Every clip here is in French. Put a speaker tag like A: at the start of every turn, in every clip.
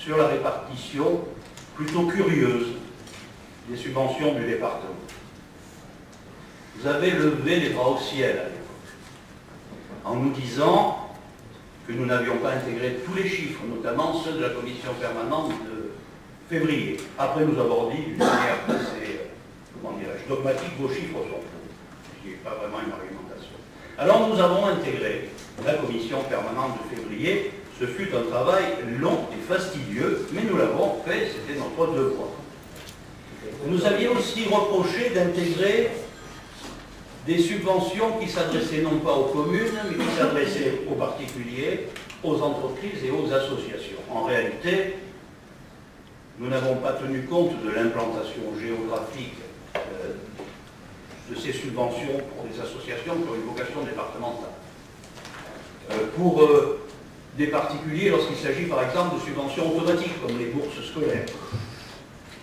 A: sur la répartition plutôt curieuse des subventions du département. Vous avez levé les bras au ciel à l'époque, en nous disant que nous n'avions pas intégré tous les chiffres, notamment ceux de la commission permanente de février. Après nous avons dit, d'une manière assez, comment dirais-je, dogmatique, vos chiffres sont faux, ce qui n'est pas vraiment une argumentation. Alors nous avons intégré la commission permanente de février. Ce fut un travail long et fastidieux, mais nous l'avons fait, c'était notre devoir. Vous nous aviez aussi reproché d'intégrer des subventions qui s'adressaient non pas aux communes, mais qui s'adressaient aux particuliers, aux entreprises et aux associations. En réalité, nous n'avons pas tenu compte de l'implantation géographique de ces subventions pour des associations qui ont une vocation départementale. Pour des particuliers, lorsqu'il s'agit par exemple de subventions automatiques, comme les bourses scolaires,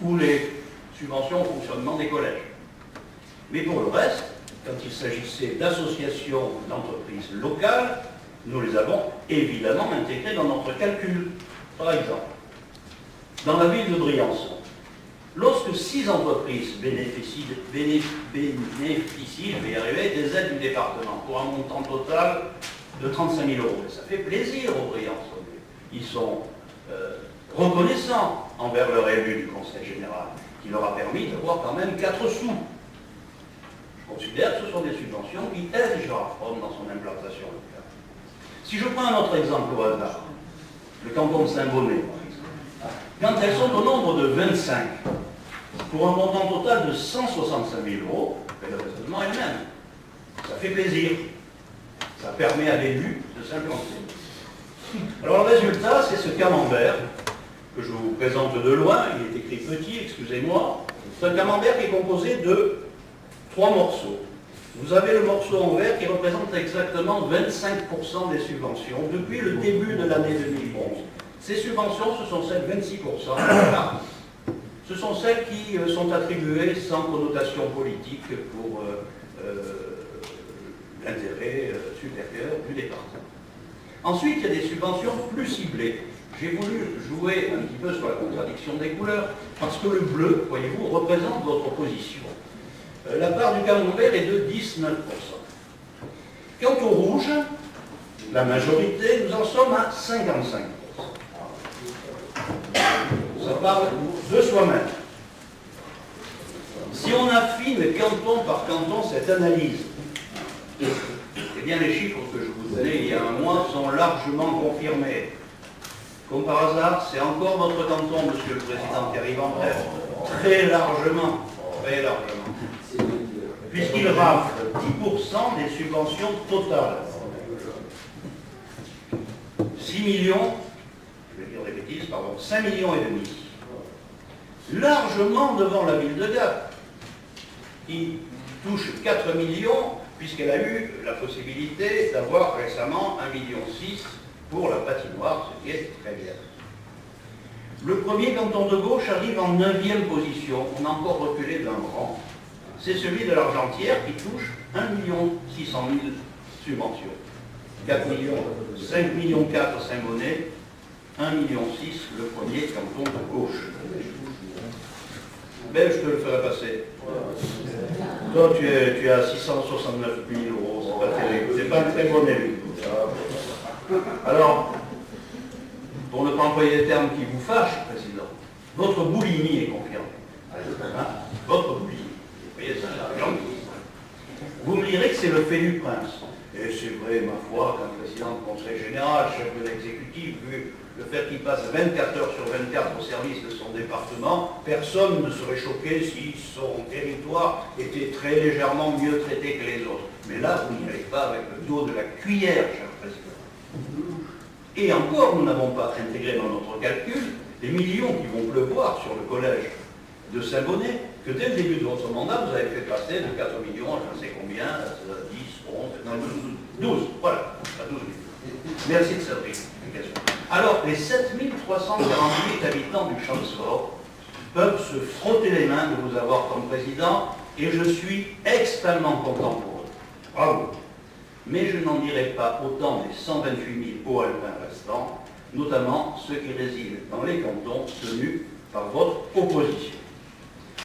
A: ou les subventions au fonctionnement des collèges. Mais pour le reste, quand il s'agissait d'associations d'entreprises locales, nous les avons évidemment intégrées dans notre calcul. Par exemple, dans la ville de Briançon, lorsque 6 entreprises bénéficient, je vais y arriver, des aides du département pour un montant total de 35 000 €, ça fait plaisir aux Briançonnais. Ils sont reconnaissants envers leur élu du Conseil général, qui leur a permis d'avoir quand même 4 sous. Je considère que ce sont des subventions qui aident Gérardmer dans son implantation locale. Si je prends un autre exemple au hasard, le canton de Saint-Bonnet, quand elles sont au nombre de 25, pour un montant total de 165 000 €, le raisonnement est le même. Ça fait plaisir. Ça permet à l'élu de s'implanter. Alors le résultat, c'est ce camembert que je vous présente de loin. Il est écrit petit, excusez-moi. C'est un camembert qui est composé de 3 morceaux. Vous avez le morceau en vert qui représente exactement 25% des subventions depuis le début de l'année 2011. Ces subventions, ce sont celles 26%. Ce sont celles qui sont attribuées sans connotation politique pour l'intérêt supérieur du département. Ensuite, il y a des subventions plus ciblées. J'ai voulu jouer un petit peu sur la contradiction des couleurs, parce que le bleu, voyez-vous, représente votre position. La part du camembert est de 19%. Quant au rouge, la majorité, nous en sommes à 55%. Ça parle de soi-même. Si on affine canton par canton cette analyse, eh bien les chiffres que je vous donnais il y a un mois sont largement confirmés. Comme par hasard, c'est encore votre canton, monsieur le président, qui arrive en tête. Très largement. Puisqu'il rafle 10% des subventions totales. 6 millions, je vais dire des bêtises, pardon, 5 millions et demi. Largement devant la ville de Gap, qui touche 4 millions, puisqu'elle a eu la possibilité d'avoir récemment 1,6 million pour la patinoire, ce qui est très bien. Le premier canton de gauche arrive en 9e position, on a encore reculé d'un rang. C'est celui de l'Argentière qui touche 1,6 million subventions. 4 millions, 5 millions 4 Saint-Bonnet, 1,6 million le premier canton de gauche. Ben, je te le ferai passer. Toi, tu es à 669 000 €, c'est pas terrible. C'est pas un très bon élu. Alors, pour ne pas employer des termes qui vous fâchent, Président, votre boulimie est confirmée. Hein? Votre boulimie. Vous voyez, c'est l'argent. Vous me direz que c'est le fait du prince. Et c'est vrai, ma foi, qu'un président de conseil général, chef de l'exécutif, vu le fait qu'il passe 24 heures sur 24 au service de son département, personne ne serait choqué si son territoire était très légèrement mieux traité que les autres. Mais là, vous n'y allez pas avec le dos de la cuillère, cher président. Et encore, nous n'avons pas intégré dans notre calcul les millions qui vont pleuvoir sur le collège de Saint-Bonnet, que dès le début de votre mandat, vous avez fait passer de 4 millions à je ne sais combien, à 10, 11, non, 12, voilà, à 12 000. Merci de cette explication. Alors, les 7348 habitants du Champ-de-Sort peuvent se frotter les mains de vous avoir comme président, et je suis extrêmement content pour eux. Bravo. Mais je n'en dirai pas autant des 128 000 hauts alpins restants, notamment ceux qui résident dans les cantons tenus par votre opposition.